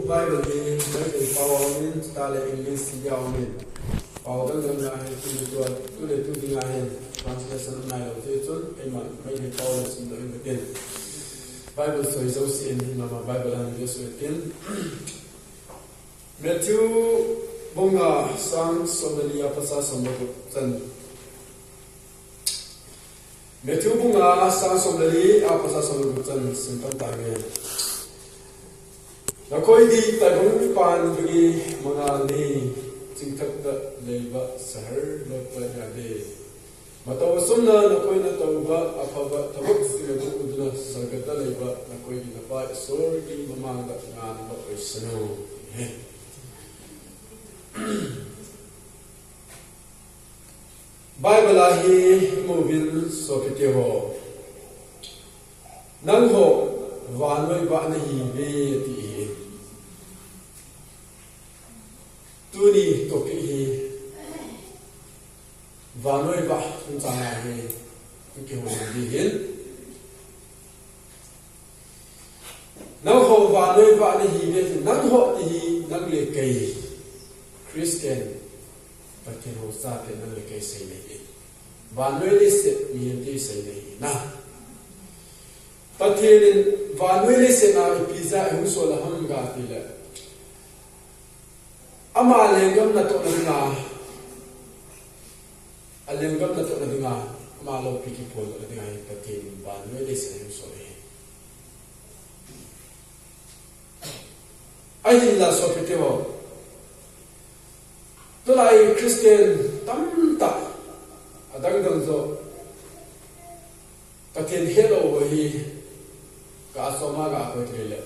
Bible in Bible power in style English yao min power dang na hai tu le tu dinga hai translation na lo te chun ema mai he power sin do in the Bible so is also in mama Bible and Jesus within Matthew bunga sang somalia pasa somalia chan Matthew bunga sang somalia pasa somalia chan simpan ta nge Nakoi di tabung pan bagi mengalami cingkat tak leba sahar lepas ada. Matawa sunna nakoi na tauba apa ba tabuk sila udna sargata leba nakoi di napa sor di mamang tak ngan ba isno. Bible ahi movin sokete ho. Nang ho vanoi ba nahi be ti Tuni toki hi vanoi ba tunjanga hi ke ho di hin nang ho vanoi ba ni hi be nang ho ti hi nang le kai Christian pakin ho sa te nang le kai sei nei vanoi le se mi ti sei nei na pathin vanoi le se na pizza hu so la ham ga ti le ama lengam na to na nga alengam na to na nga ama lo piki pol na nga patin ban no le se so e ai la so pete ho to lai Christian tam ta adang dang zo patin hello hi ka so ma ga ko tele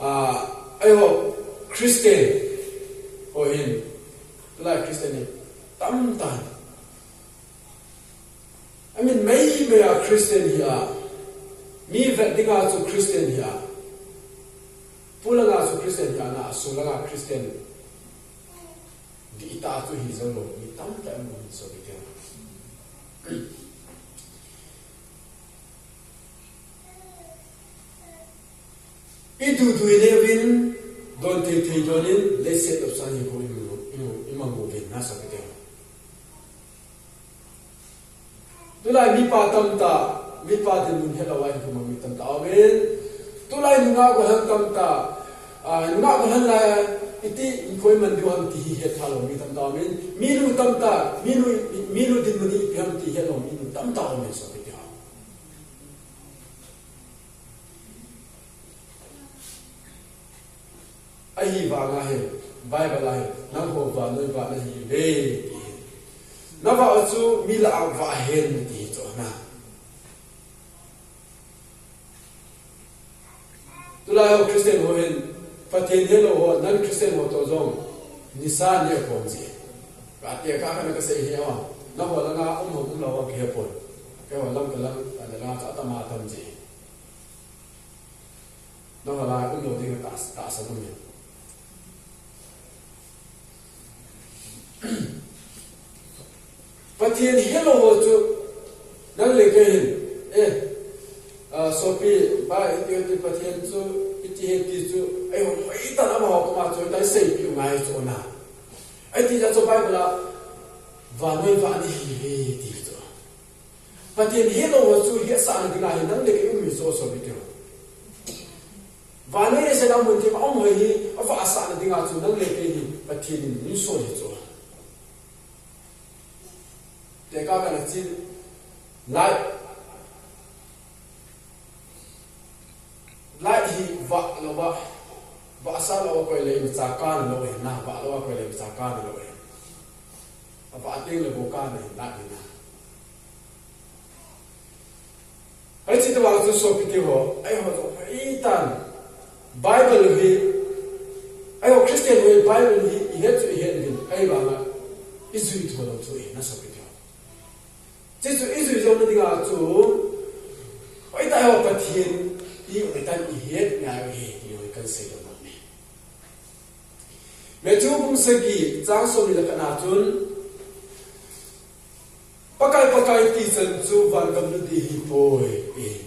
ai ho Christian or him, like Christian, tam. I mean, maybe a Christian here. Me vetting out to Christian here. Pulling out to Christian here, na sulaga Christian. Di ita to his own, ni tam mo so bigyan. Itu duilevin. Don't take Jonin, let's set up Sunny for Imango in Nasa. Do like me patamta, me patin in Hellaway from a mitan tawin. Do like Nago Hantamta, Nago Hanla, iti employment you want to hear Talo mitan tawin. Minu tamta, Minu did money empty hello, Minu tamta on this of it. Ahi va nga he Bible ahi nang ho va noi va na hi be na va chu mi la va hen ti to na tu la ho Christian ho hen paten hello ho nan Christian ho to zong nisan ye pon ji ka te ka ka na ka se he wa na ho la nga ho la wa ke pon ke wa lam ka lam ana la ta ma tam ji na ho la lo ding ta sa no mi Patien hello ho chu nang le ke hin sopi ba iti patien chu iti he ti chu ai ho mai ta na ma ko ma chu dai sei pi ngai chu na ai ti ja chu Bible la va noi va ni hi ti chu patien hello ho chu he sa na dinga hin nang le ke mi so so bi ke va noi se na mun ti ma mo hi va sa na dinga chu nang le ke hi patien ni so hi chu They got an active light he va loba va sa lo ko le sa kan lo na va lo ko le sa kan lo va ting le bo kan na ni ai chi to wa so so pi ho ai ho so ai tan Bible hi ai ho Christian hi Bible hi he to he ni ai ba ma isu to lo to na so这就一直说那个做，我一大学白天，伊会当伊些伢个伊会跟谁都忙呢？每周公司机张说你那个拿准，不该地震就万根的地波诶，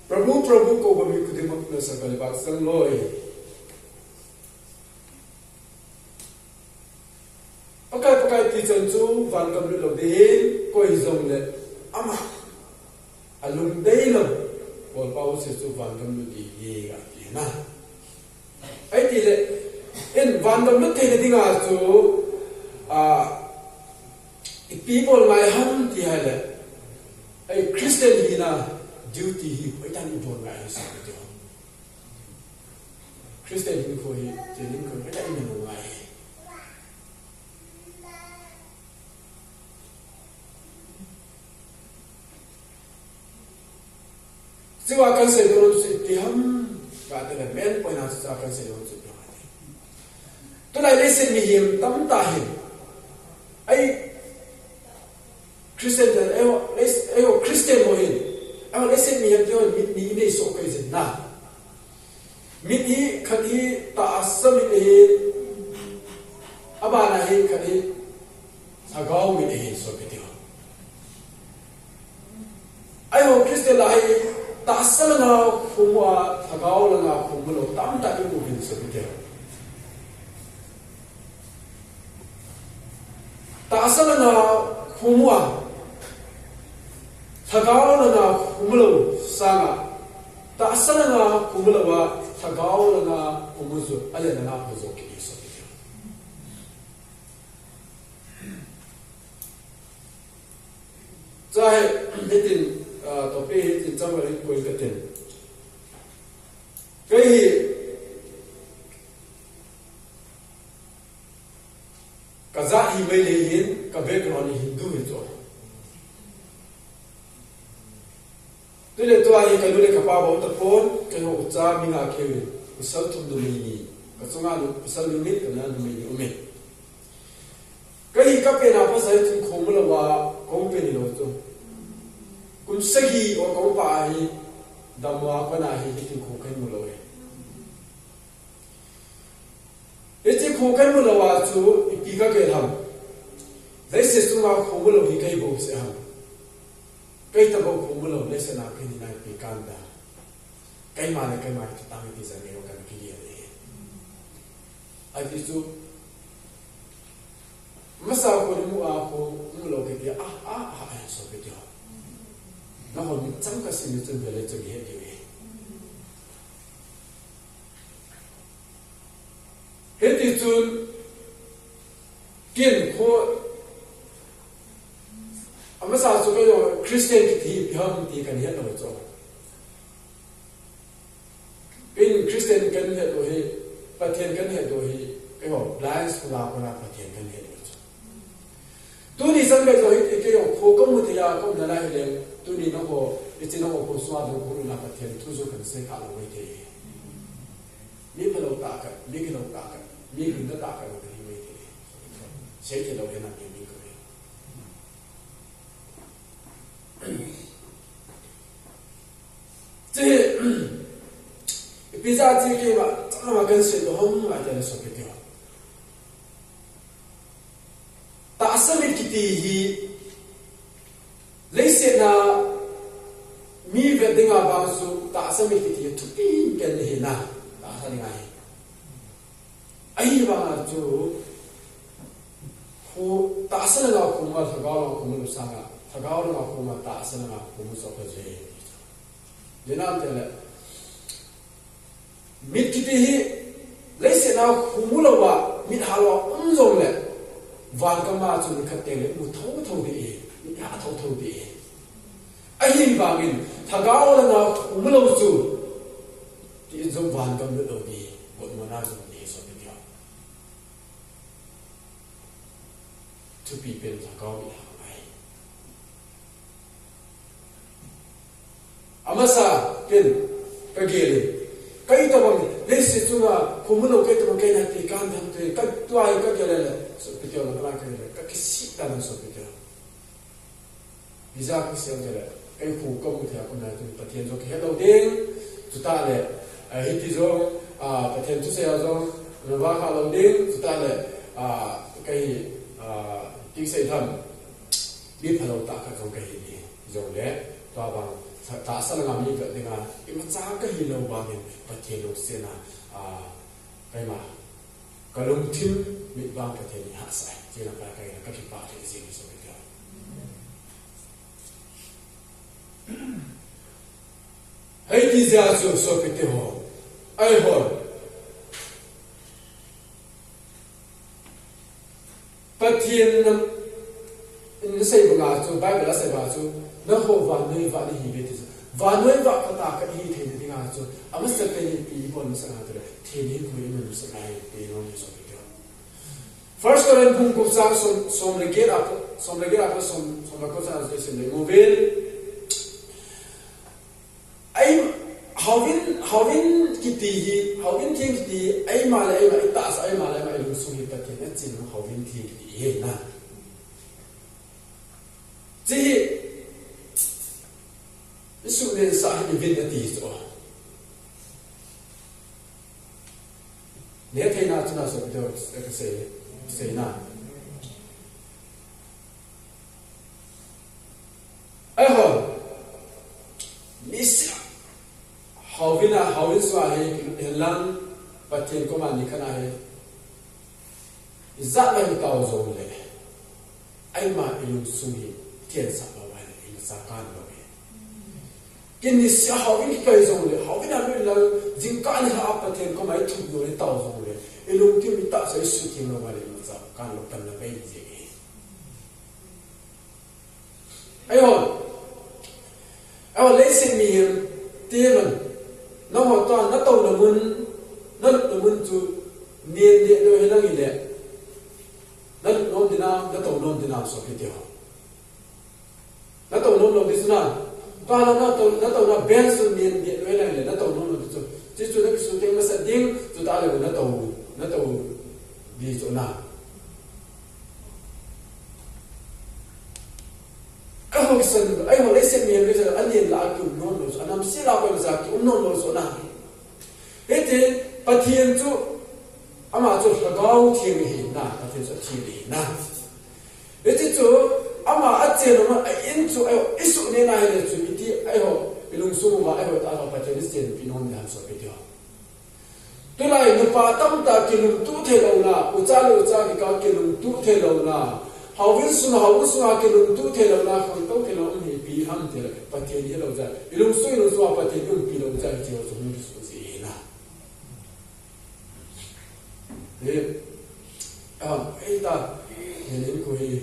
Prabhu Prabhu ko ba mi kudimak na sa kalibak sang loy. Pakai ti chan chu van kam lu lo din ko hi zong le ama alum dei lo pol pau se chu van kam lu ti ye ga ti na ai ti le en van kam lu te ne dinga chu people ngai ham ti ha le ai Christian hi na duty hi pai tan ni bon ngai sa ti Christian hi ko hi je ning ko pai tan ni ngai Siwa kan se do se ti ham ka te le men point na sa kan se do se ti to lai le se mi him tam ta him ai Christian da eo Christian mo hin ai le se mi him jo mi ni ne so kai se na mi ni khani ta asam ni aba na hi khani sa gao mi ni so ke ti ai ho Christian la hi ta asal na khumwa thagao la na khumlo tam ta ni mu hin so ke ta asal na khumwa thagao la na khumlo sanga ta asal na khumlo wa thagao la na khumuzu ale na na zo ke so ke zai hitin to pe hitin chamari koi ka ten kai ka za hi mai le yin ka background hindu hi to tule to ai ka lule ka pa ba ta pon ka ho cha mi nga ke usal tum du mi ka chunga lu usal lu ni ka na du mi ume kai ka pe na pa sai tin khom la wa kom pe ni lo to kum sagi o kom pa hi damwa pa na hi tin kho kai mu lo e eti kho kai mu lo wa chu pi ka ke tham dai se su ma kho mu lo hi kai bo se ham kai ta bo kho mu lo le se na kai ni na pi kan da kai ma ta mi ti sa ne o kan ki ye ai ti su masa ko ni mu a ko mu lo ke dia so ke dia na ho ni chang ka sin ni chen le che ye ni he ti chun kin ko amasa so ke yo Christian ki ti pham ti kan he no cho in Christian kan he do he pathian kan he do he ke ho blind la ko na pathian kan he tu ni sang be zo hi ke yo kho ko mu ya ko na la he tu ni no ko ti no ko swa do ko na pathian tu zo kan se ka lo we ke ni pa lo ta ka ni ke lo ta ka ni ke na ta ka lo ke we ke se ke lo he na ni ko这比较这个吧，这么跟谁都很买的说不定。打生的基地，类似那米粉定啊帮助打生的基地，突然跟你那打生的哎吧就，我打生的那苦嘛，他搞了苦嘛就上啊，他搞了那苦嘛打生的那苦嘛说不着。Jadi nanti le, mit kita hi, lesen au kumula wa mit halwa umzong le, van kama tu dekat le, mu tahu di, mit ha tahu di. Ahin bangin, thagau le na kumula tu, di zong van kama le di, buat mana zong di so dia. Tu pipin thagau di. Amasa ken kagele kai to bang lesi tunga kumuno kai to kai na ti kan tham te ka tuai ka gele so pityo na la ka gele ka kisi ta na so pityo biza ku se gele kai ku ko mu thia ku na tu patien zo ke hello ding tu ta le hiti zo patien tu se zo na ba ka lo ding tu ta le kai ti se tham bi phalo ta ka ko kai ni zo le to bang ta sa la mi ka denga ima cha ka hi lo ba gen pathian lo se na kai ma kalung thim mi ba pathian ni ha sai je la ka kai ka ki pa ke si so ke ta hai ti za so ke te ho ai ho pathian nam in sai ba chu bible sai ba chu na ho va nei va ni hi be ti va noi va ka ta ka hi the ni nga chu ama sa ka ni pi bon sa na tre the ni ku ni nu sa nai pe no ni so ke first Corinthians ko sa som le get up som la ko sa se se le movel ai hawin ki ti hi hawin thing ti ai ma le ai ma ta sa ai ma le ma lu su hi pa ti na chin hawin thi ki he na ji su ne sa hi vin na ti so ne thai na chuna so do ka se na ai ho misia hawin so ai lan patien ko man ni kana he za la mi ta zo le ai ma ilu su hi tien sa ba wa ni sa kan lo be kin ni sia hawin ki kai zo le hawin a le la jing ka ni ha patien ko mai thu yo le ta zo le ilu ki mi ta sa su ti lo wa le ma sa kan lo kan la be ji ayo le sin mi tiên nó họ toàn nó tàu nó muốn chú niên địa đôi hay là gì đấy nó đi nam nó số cái điều nó tàu nôm đi xuống nào toàn là nó tàu nó bên xuống niên địa đôi là gì nó tàu nôm đi xuống chỉ chú nó xuống tiếng nó sẽ tiếng chú ta là nó tàu đi chỗ nào ai hồi lấy xem miền bây giờ anh nhìn lại kiểu non rồi, anh nằm xí lao bây giờ kiểu non rồi số nào, thế thì pathian chú, ama chú là gạo thiên hình na, pathian chú thiên hình na, thế thì chú ama ăn chơi nó mà ai in chú ai ít số này này là chú ít thì ai hồi bilung sung và ai hồi ta học pathian ít tiền pin non làm số cái điều, tôi lại người ta tâm ta kiểu tu thế đâu na, ucha cái kiểu tu thế đâu na. Hawin suna ke lung tu the lo na khon to the lo ni pi ham the pathian ye lo ja ilung sui lo so pathian yung pi lo ja ji lo so ni so si na ai ta ni ko hi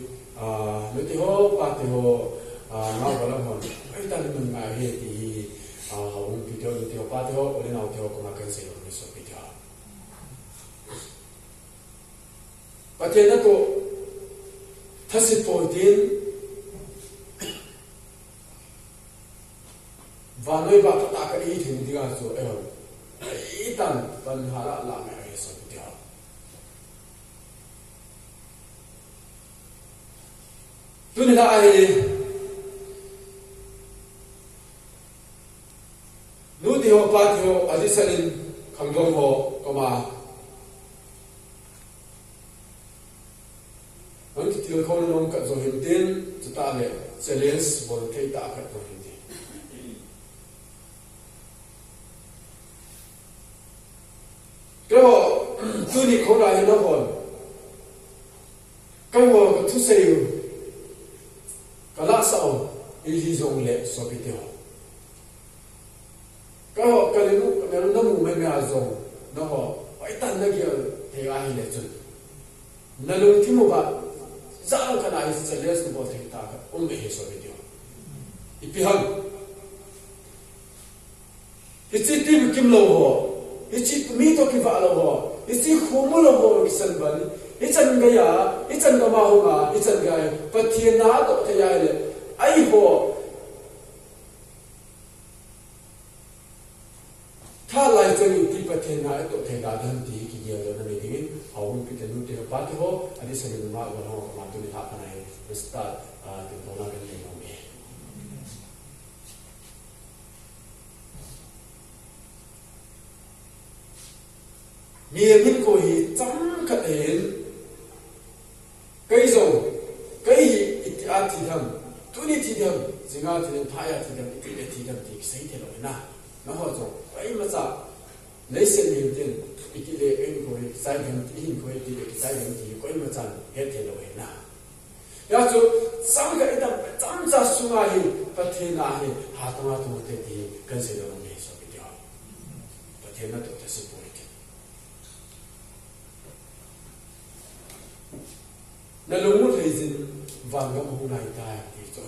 lo ti ho pa ti ho na ba la hon ai ta ni man ma he ti hawin pi to ti ho pa ti ho ole na ti ho ko ma kan se lo ni so pi ta pathian na to thasi poitin vanoi ba ta ka i thing diga so ai tan ban hara la ma ai so dia tuni la ai nu di ho pa di ho adisanin kangdong ho koma anh chị tiêu không nông cạn rồi hiện tiền chúng ta để challenge một cái tạ cạn rồi hiện tiền cái họ tôi đi không lại nó còn cái họ có thứ xây cái lá sầu ý dùng lệ so với tiêu cái họ cái nó mù mê dùng nó họ phải tan nó kia thì ai lệ chun nó luôn thiếu một bạn Zang ka na isi chales ko bote kita ka me so video ipihang ichi tim kim lo ho ichi mi to ki va lo ho ichi khumu lo ho kisan bani ichan ga ya ichan ga ma ho ga ichan ga pathian na to the ya le ai ho tha lai chani ti pathian na to the ga dhan ti ki ya lo na ni ding hawun pi te nu te pa ti ho adi se ni ma ga ho ma tu ni ha pa nai start ti to na ga ni no me mi min ko hi cham kha en kai zo kai hi iti a ti tham tu ni ti tham chính thì nên thay thì đâm thì xây thế rồi na nó họ rồi ấy mà sao lấy xem nhiều tiền cái lệ anh coi sai gần thì hình coi thì sai gần thì coi mà sao hết thế rồi na ya cho sang cái đâm chăm ra xuống ai bắt thế na hi hạ tung thế thì cần xây được mấy số cái điều bắt thế na tôi sẽ bồi cái na lúc một thời gian vàng gấp hôm nay ta thì cho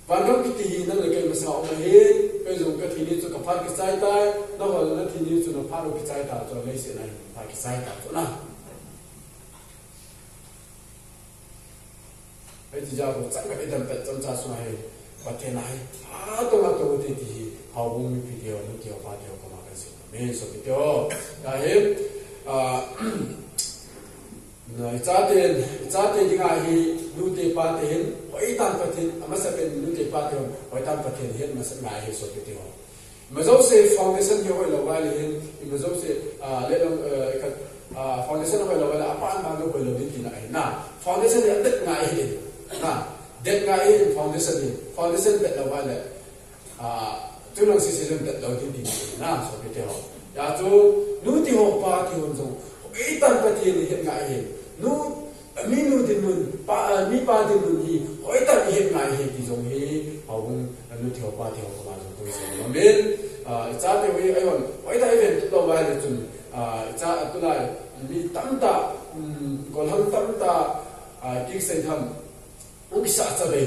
vàng gấp cái gì nó là cái mà sao mà hết bây giờ cái thì đi cho cái phát cái sai tai nó gọi là thì đi cho nó phát cái sai ta cho lấy sự này phát cái sai ta cho nào bây giờ có chắc cái đầm bẹt trong cha xuống này và thế này tôi thì hầu bung video nó kiểu phát điều của mà cái sự mình số video là hết cha tiền thì ngay hi nu te pa tiền hoi tan pa tiền ama sa pen nu te pa tiền hoi tan pa tiền hiện mà sẽ ngay hi so cái điều mà dấu se foundation hi hoi lo wai hiện mà dấu se le long cái foundation hoi lo wai apa an ma lo hoi lo din na na foundation ni adet ngay hi na det ngay hi foundation bet lo wai le tu long si se bet lo din na so cái điều ya tu nu ti ho pa ti hon zo hoi tan pa tiền hiện ngay hi nu minu din mun pa mi pa din mun hi hoi ta hi ngai hi ti jong hi hawung nu theo pa theo ko ma jong to se ma men cha te wi ai hon hoi ta event to ba le chun cha tu lai mi tam ta ko ham tam ta ki sai tham u ki sa cha be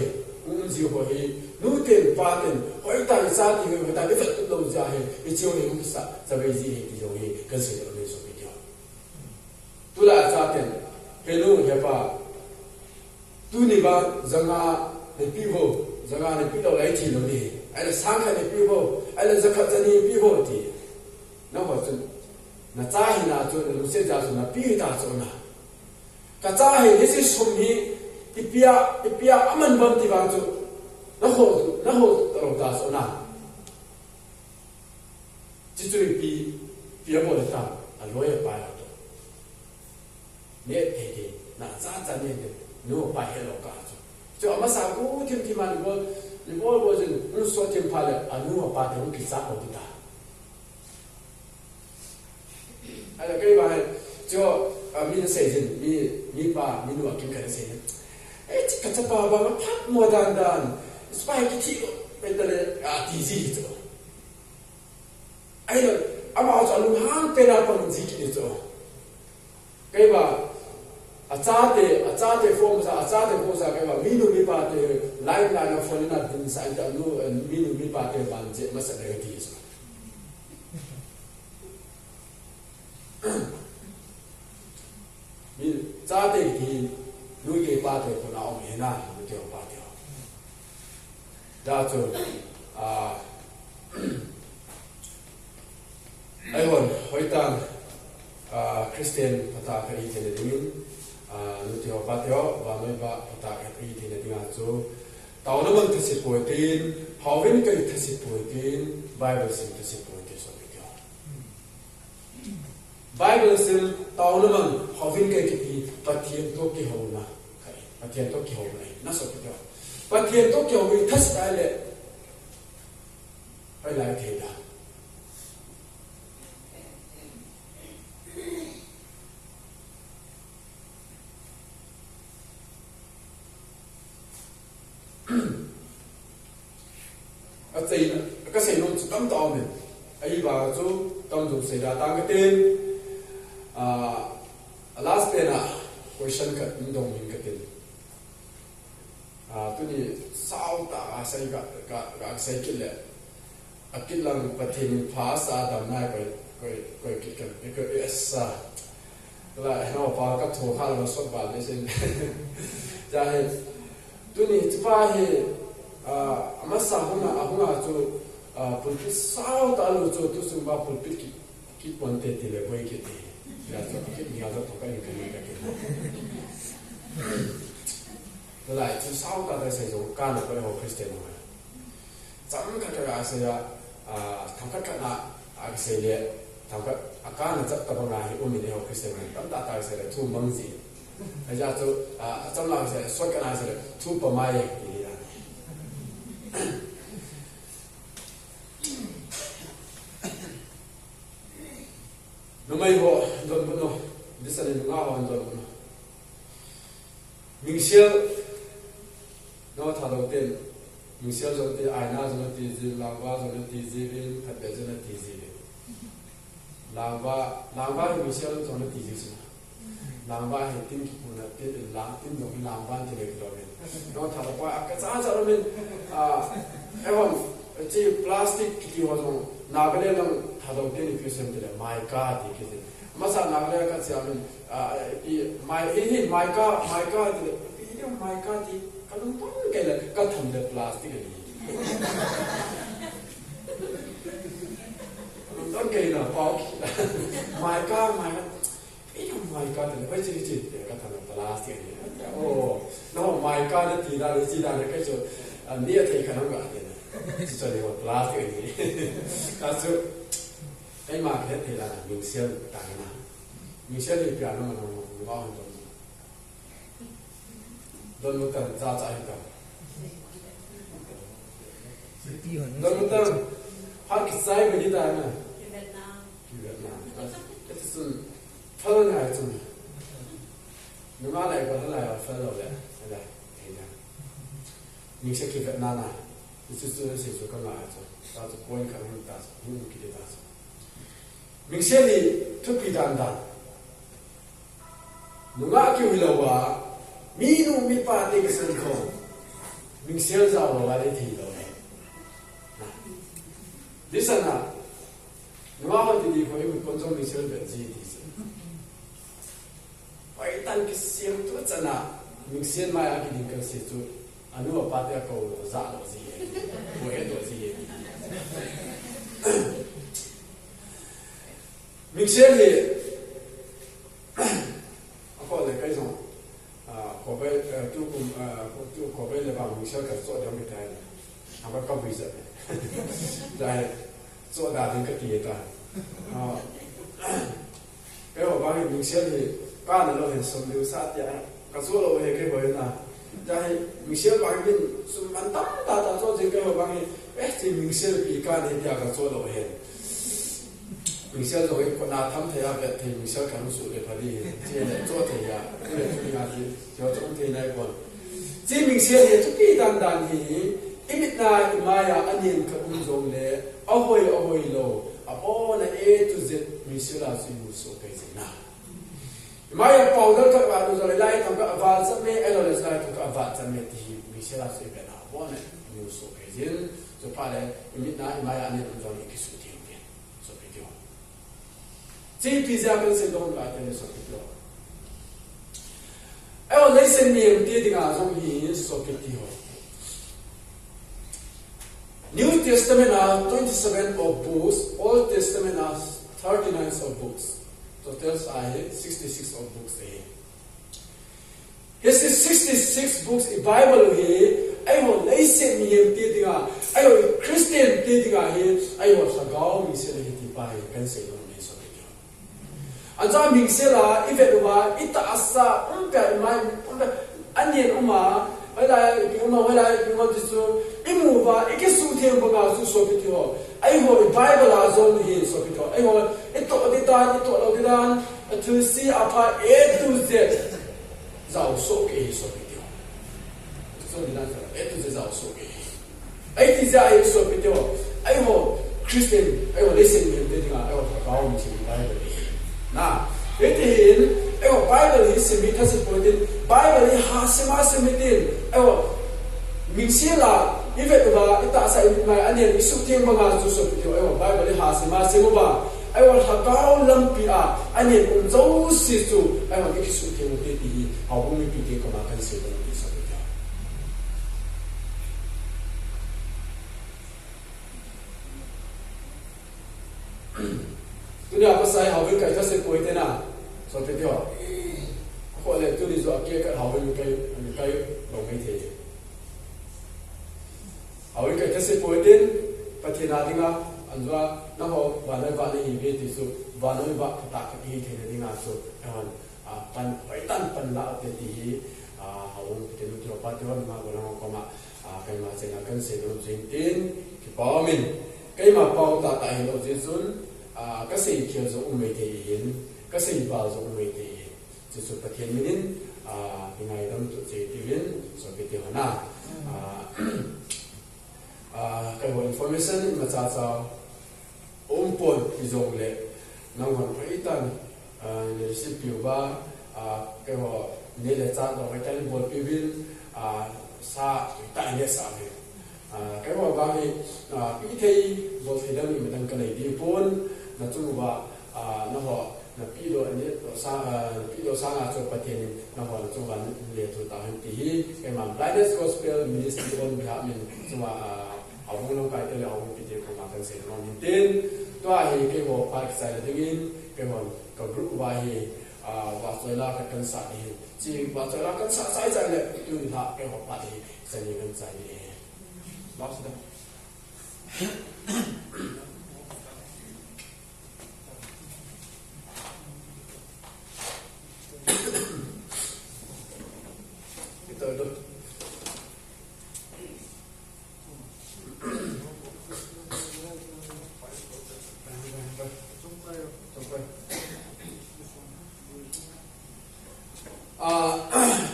u ji ho hi nu ten pa ten hoi ta sa ti hoi ta event to ja hi i chi hi u ki sa cha be ji hi ti jong hi kan se lo le so bi dia tu la cha ten hello hepa tu ni ba zanga ne pivo zanga ne pi lo lai thi lo ni ai la sang kha ne pivo ai la zakha zani pivo ti na ho chu na cha hi na chu lu se ja su na pi ta chu na ka cha hi ni si sum hi ipia aman bam ti bang chu na ho ro ta su na chi chu pi mo le ta a lo ye pa nè thì na cha nè nó bài hết rồi cả cho mà sao cũng thêm mà nó gì nó số thêm phải là nó bài thì cũng kỳ sát rồi ta hay là cái bài cho mình xây dựng mình nó kiếm cái xây dựng ấy chỉ cái chấp vào mà phát mua đàn spaghetti bây giờ là tí gì chứ ấy là mà cho nó hàng tên nào còn gì kia chứ cái bà cha te form sa cái bà minu mi pa te line nó phone na tin sa ta nu minu mi pa te ban je ma sa de ti so mi cha te ki nu ke pa te ko na o me na nu te pa te da cho ai hon hoi tang Christian pata ka i te dingin nu te pa te wa mai ba pata ka i te dinga chu tau na man te se po tin hawin ka i te se po tin Bible sim te se po te so bi ka Bible sim tau na man hawin ka ki ti pathian to ki ho na kai pathian to ki ho na so bi ka pathian to ki ho bi thas ta le ai lai the da cái xây luôn tấm to mình ấy vào chỗ tấm dùng xây ra tăng cái tên last tên question cái运动mình cái tên tôi đi sao ta xây cái xây cái lệ cái lần bắt thêm phá sa đầm này cái sa là nó phá các thủ khác nó xuất bản đấy xin ra hết tôi đi phá hết mà sao hôm nào cho pulpit sao ta lo cho tu sung ba pulpit ki ponte te le boy ki te ya cho ki ni ala to ka ni ka ki lại tu sao ta sai zo ka na ko ho Christian ma cham ka ka sa ya tham ka na a se le tham ka aka na chat ta ba na hi o mi ne ho Christian ma tam ta ta se le tu mang ji a ja to cham la se so ka na se le tu pa mai ki nó may ho don no đi sang đi ngã ho don mình xưa nó thà đầu tiên mình xưa rồi thì ai na rồi thì gì làm ba rồi thì gì bên thật bây giờ thì gì làm ba mình xưa rồi thì gì làm ba thì tin cũng là tin rồi làm ba thì được rồi nó thà đầu qua cái giá cho mình em không chỉ plastic thì hoa rồi nào cái này là thà đầu tiên thì xem thì là mai cá thì cái gì mà sao nào cái cái gì mình mai thì thì mai cá thì cái mai cá thì cái đúng cái là cái thằng được plastic này đúng cái là bao mai cá cái mai cá thì phải chỉ cái thằng được plastic này nó mai cá thì là chỉ là cái chỗ nia thì cái nó gọi chỉ cho nên plastic này cái số cái mà cái thì là mình xem tại nào mình xem thì cái nó ngon hơn don một tầng ra chạy cả don một tầng phát cái sai về đi đây nè Việt Nam cái thứ phân này chứ nhưng mà lại có lại phân rồi đấy đây thế này mình sẽ cái Việt Nam này cái thứ sẽ cho cái này cho taจะpoint cái hình ta hình cái ta mình sẽ đi thức kỳ đàn đàn nhưng mà kiểu lâu à mi nu mi pa te cái sân khấu mình sẽ giàu vào đây thì rồi đi sang nào nhưng mà thì đi với mình con trong mình sẽ biết gì thì vậy tan cái xiêm tu chân nào mình sẽ mai cái gì cái gì tu anh nuôi pa te câu giả đồ gì vậy đồ gì mình sẽ thì có là cái gì có cái có cái là bằng mình sẽ cần做掉cái này không có công việc gì đây做大的个地段cái họ bảo mình sẽ thì ba là nó hiện sống lưu sát vậy cái số là cái vậy nè đây mình sẽ bảo mình sống ăn tắm ta cho gì cái họ bảo thì mình sẽ bị cái này cái số là hiện mình sẽ rồi còn nào thăm thầy à thì mình sẽ cảm xúc để phải đi chỉ là cho thầy à cái này chúng ta thì cho trong thầy này còn chỉ mình sẽ thì chút ít đàn đàn thì ít na mai à anh nhìn cái dùng để ôi lo à ô là A to Z mình sẽ là suy nghĩ số cái gì nào mai à bảo đó các bạn rồi lại thằng các bạn sẽ mấy ai rồi lại các bạn sẽ mấy thì mình sẽ là suy cái nào ô này nhiều số cái gì cho phải là ít na mai anh nhìn dùng cái số tiền số cái điều chỉ pizza cái sẽ đông lại cái số cái điều ai lấy xem nhiều tiền thì ngã dùng gì số cái điều New Testament has 27 of books, Old Testament has 39 of books. Total are 66 of books here. This is 66 books in Bible here. I will listen me here tidinga. I will Christian tidinga here. I will sagao mi se le ti pai kan se lo ni so ni. Anja mi se la iveluwa ita asa umpa mai umpa anien uma vậy là cái mà vậy là cái mà chứ imu và cái số tiền bao nhiêu số số biết chưa? Ai hồi Bible là zone gì số biết chưa? Ai hồi ít tổ đi tan, thứ si apa A to Z giàu số cái số biết chưa? Số đi tan A to Z giàu số cái. Ai thì ra ai số biết chưa? Ai hồi Christian, ai hồi listen mình thế nào? Ai hồi bảo mình xem Bible đi. Na, vậy thì ai hồi Bible thì xem mình thấy sự quan điểm. Bible ni hasema semetin ewa mingsila ivet ba ita sa mai anian isu tiang banga su so pito ewa Bible ni hasema semuba ewa hakau lampia anian unzo sisu ewa isu tiang te ti hawu mi pite ko makan se ba ni so pito tunia apa sai hawu kai ta se poite na so pito có lẽ tôi đi dọa kia cái hậu bên cái lòng mấy thế hậu cái thế sẽ bồi đến và thế nào đi nga anh dọa nó họ và nó hiểu biết thì số và nó và ta cái gì thế đi nga số anh pan phải pan là thế thì hậu cái lúc đó bắt đầu mà còn có mà cái mà sẽ là cần sẽ làm chuyện tin cái bảo mình cái mà bảo ta tại hiểu được Giêsu các sĩ kia giống mấy thể hiện các sĩ vào giống mấy thể hiện chỉ số phát hiện mình thì ngày đông tụ chế tiêu biến số cái tiêu na cái hồ information mà cha cha pon thì giống lệ nông hành phải tan để ship biểu ba cái hồ nên là cha đó cái bol tiêu biến sa tại nhà sa về cái hồ ba thì ít thấy bol thì đang mình đang cái này đi pon là chung ba nó họ na pido ani pido sanga cho patien na ho cho wan le to ta han ti ke ma blindness gospel ministry on behalf min chuma awung no kai tele awung pi te ko ma tan se no min tin to a hi ke ho park sai la dingin ke ho ka group wa hi wa choi la ka kan sa hi chi wa choi la kan sa sai sai le tu ni ha ke ho pa hi sai ni kan sai ni ba sa da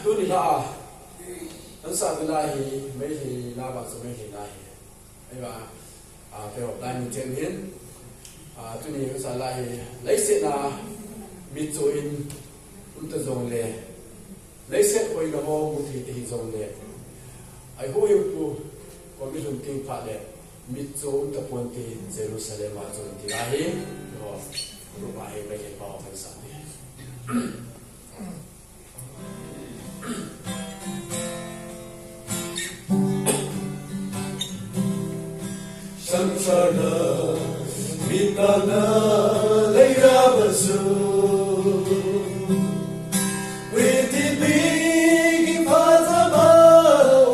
tu ni la an sa bi la hi mai hi la ba so mai hi la hi ai ba ke ho lai ni chen hin tu ni an sa la hi lai se na mi zo in ta zong le lai se oi na ho mu thi ti zong le ai ho yu tu ko mi lum ting pha le mi zo ta pon ti Jerusalem ma zo ti la hi ho ru ba hi mai hi ba kan sa ni Samsara mitana leira basu witi bigi pazama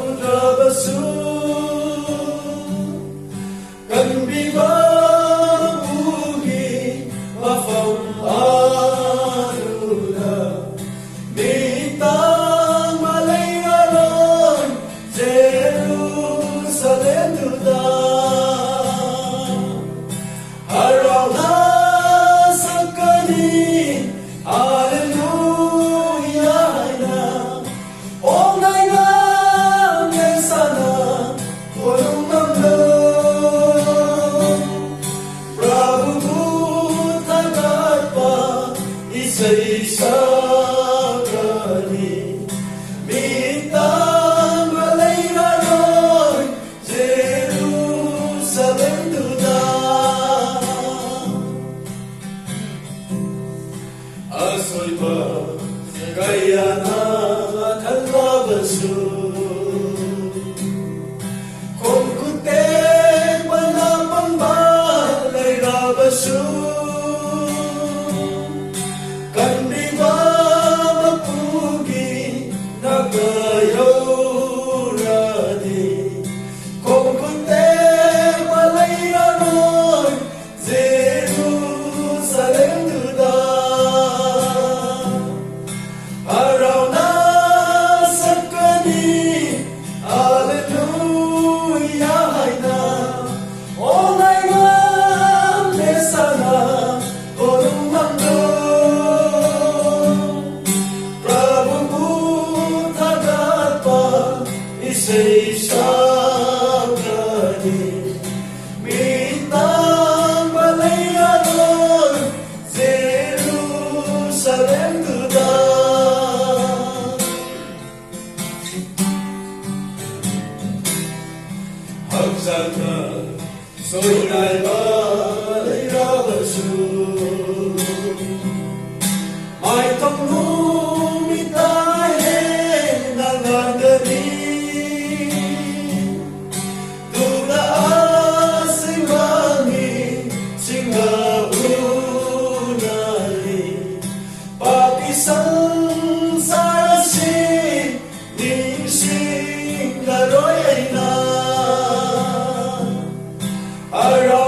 undra basu kan biba bugi mafam aruna mitang maleira lon Jerusalem tuda Around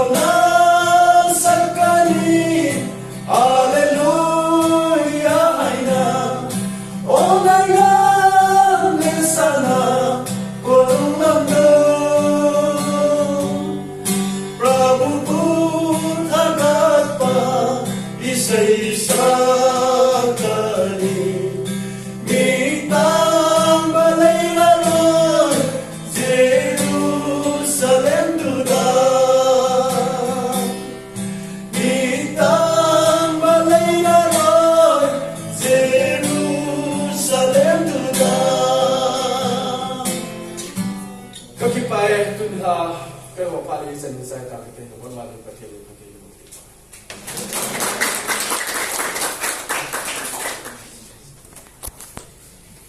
sakali mitang balay lalon Jerusalem duda mitang balay lalon Jerusalem duda Kakipai tunha pero pali san sa ta ke no ma lu pa ke lu